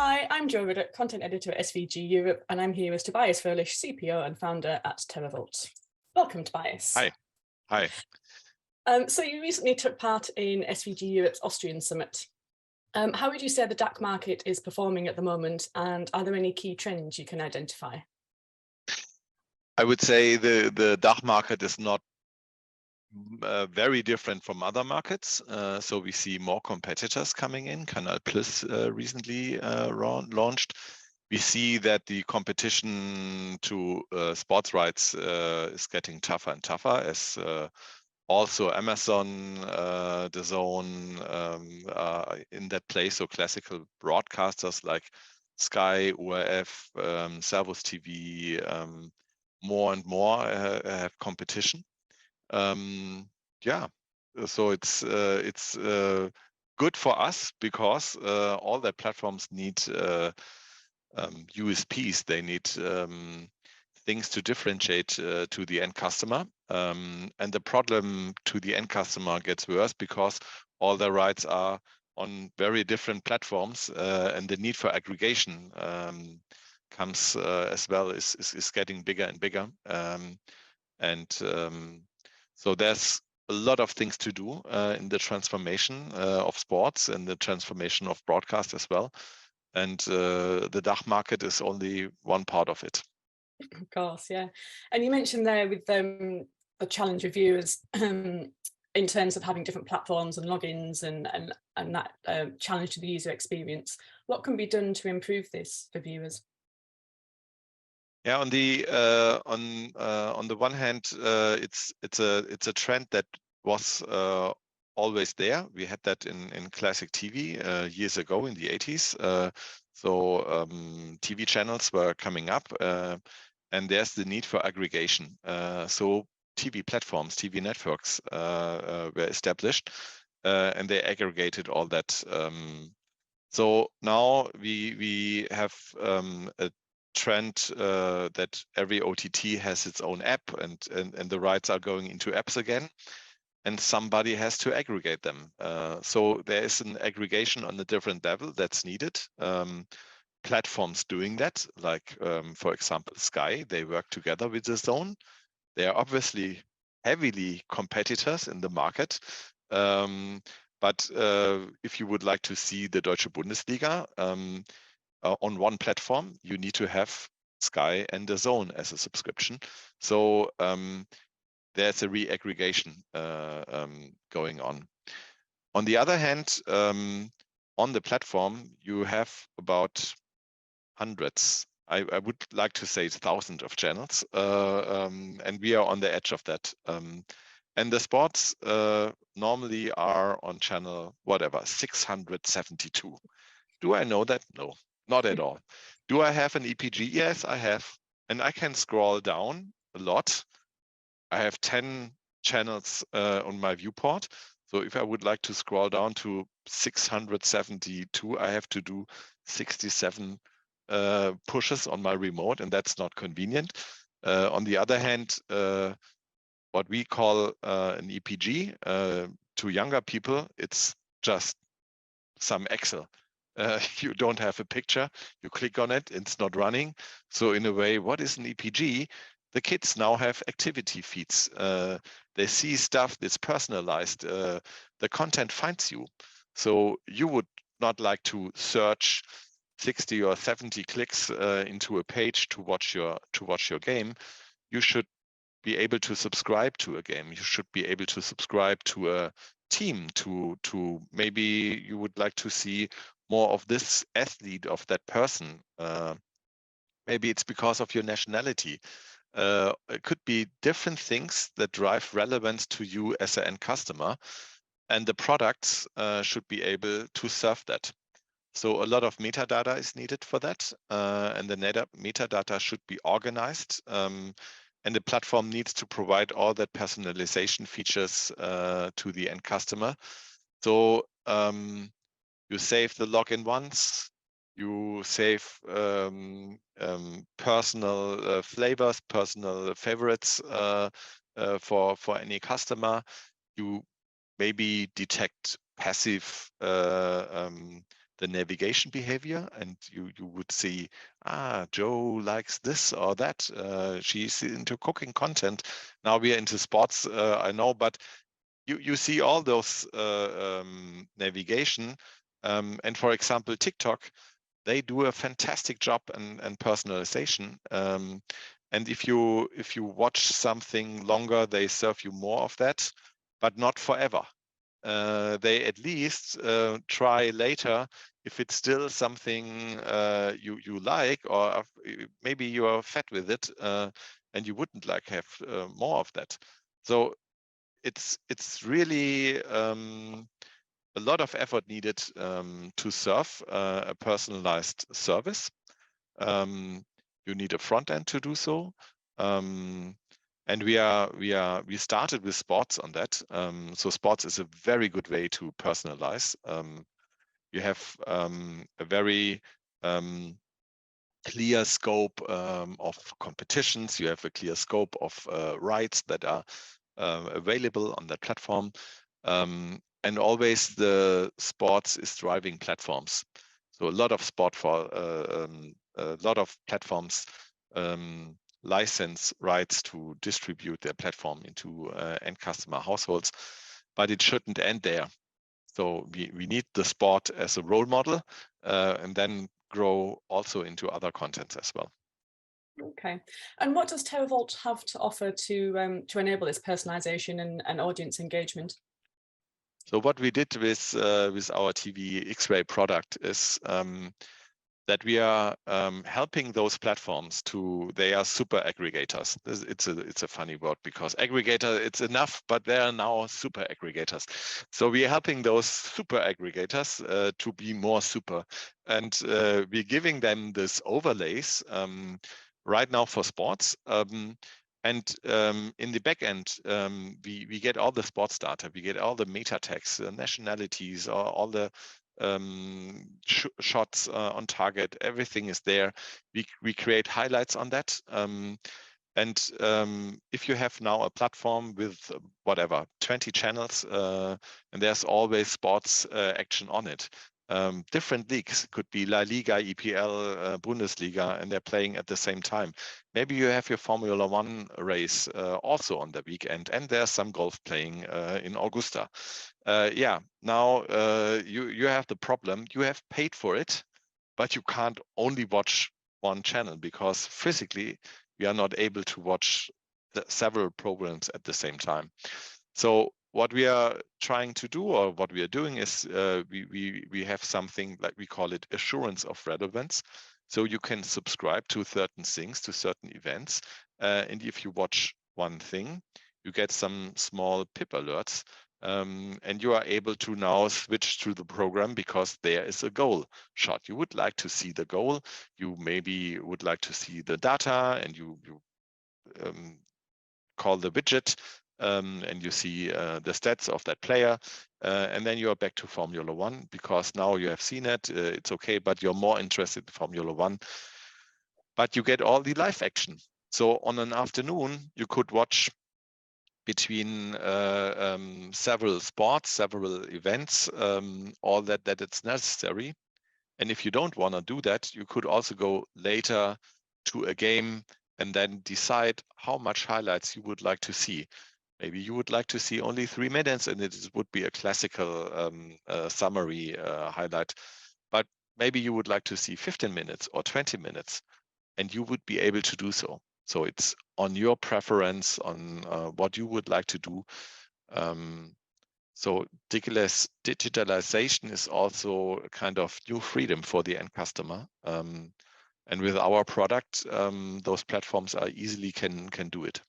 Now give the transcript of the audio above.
Hi, I'm Jo Ruddock, content editor at SVG Europe, and I'm here with Tobias Froehlich, CPO and founder at TeraVolt. Welcome, Tobias. Hi. Hi. So you recently took part in SVG Europe's Austrian summit. How would you say the DACH market is performing at the moment, and are there any key trends you can identify? I would say the DACH market is not very different from other markets. So we see more competitors coming in. Canal Plus recently launched. We see that the competition to sports rights is getting tougher and tougher as also Amazon, DAZN in that place. So classical broadcasters like Sky, ORF, Servus TV, more and more have competition. Yeah, so it's good for us because all their platforms need USPs. They need things to differentiate to the end customer. And the problem to the end customer gets worse because all the rights are on very different platforms, and the need for aggregation comes as well, is getting bigger and bigger. So there's a lot of things to do in the transformation of sports and the transformation of broadcast as well. And the DACH market is only one part of it. Of course, yeah. And you mentioned there with the challenge of viewers in terms of having different platforms and logins and that challenge to the user experience. What can be done to improve this for viewers? Yeah, on the one hand, it's a trend that was always there. We had that in classic TV years ago in the 80s. So TV channels were coming up, and there's the need for aggregation. So TV platforms, TV networks were established, and they aggregated all that. So now we have a trend that every OTT has its own app, and the rights are going into apps again, and somebody has to aggregate them. So there is an aggregation on a different level that's needed. Platforms doing that, like for example Sky, they work together with DAZN. They are obviously heavily competitors in the market. But if you would like to see the Deutsche Bundesliga on one platform, you need to have Sky and DAZN as a subscription. So there's a re-aggregation going on. On the other hand, on the platform, you have about hundreds, I would like to say thousands of channels, and we are on the edge of that. And the sports normally are on channel, whatever, 672. Do I know that? No, not at all. Do I have an EPG? Yes, I have. And I can scroll down a lot. I have 10 channels on my viewport. So if I would like to scroll down to 672, I have to do 67 pushes on my remote, and that's not convenient. On the other hand, what we call an EPG to younger people, it's just some Excel. You don't have a picture, you click on it, it's not running. So in a way, what is an EPG? The kids now have activity feeds. They see stuff that's personalized. The content finds you. So you would not like to search 60 or 70 clicks into a page to watch your game. You should be able to subscribe to a game. You should be able to subscribe to a team, to maybe you would like to see more of this athlete, of that person. Maybe it's because of your nationality. It could be different things that drive relevance to you as an end customer, and the products should be able to serve that. So a lot of metadata is needed for that, and the metadata should be organized, and the platform needs to provide all that personalization features to the end customer. So you save the login once, you save personal flavors, personal favorites for any customer. You maybe detect passive the navigation behavior, and you would see, Joe likes this or that. She's into cooking content. Now we are into sports, I know, but you see all those navigation. And for example, TikTok, they do a fantastic job and personalization. And if you watch something longer, they serve you more of that, but not forever. They at least try later if it's still something you like, or maybe you are fed with it and you wouldn't like have more of that. So it's really a lot of effort needed to serve a personalized service. You need a front end to do so. And we started with sports on that. So sports is a very good way to personalize. You have a very clear scope of competitions. You have a clear scope of rights that are available on that platform. And always the sports is driving platforms. So a lot of a lot of platforms license rights to distribute their platform into end customer households, but it shouldn't end there. So we need the sport as a role model, and then grow also into other contents as well. Okay, and what does TeraVolt have to offer to enable this personalization and audience engagement? So what we did with our TV X-ray product is that we are helping those platforms they are super aggregators. It's a funny word, because aggregator, it's enough, but they are now super aggregators. So we are helping those super aggregators to be more super, and we're giving them this overlays right now for sports. And in the back end, we get all the sports data, we get all the meta tags, nationalities, all the shots on target, everything is there. We create highlights on that. And if you have now a platform with whatever 20 channels, and there's always sports action on it. Different leagues, could be La Liga, EPL, Bundesliga, and they're playing at the same time. Maybe you have your Formula One race also on the weekend, and there's some golf playing in Augusta. Yeah, now you have the problem. You have paid for it, but you can't only watch one channel, because physically we are not able to watch several programs at the same time. So what we are trying to do, or what we are doing, is we have something like, we call it assurance of relevance. So you can subscribe to certain things, to certain events, and if you watch one thing, you get some small pip alerts, and you are able to now switch to the program because there is a goal shot. You would like to see the goal. You maybe would like to see the data, and you call the widget, and you see the stats of that player, and then you are back to Formula One, because now you have seen it, it's okay, but you're more interested in Formula One, but you get all the live action. So on an afternoon, you could watch between several sports, several events, all that it's necessary. And if you don't want to do that, you could also go later to a game and then decide how much highlights you would like to see. Maybe you would like to see only 3 minutes, and it would be a classical summary highlight. But maybe you would like to see 15 minutes or 20 minutes, and you would be able to do so. So it's on your preference, on what you would like to do. So digitalization is also a kind of new freedom for the end customer. And with our product, those platforms are easily can do it.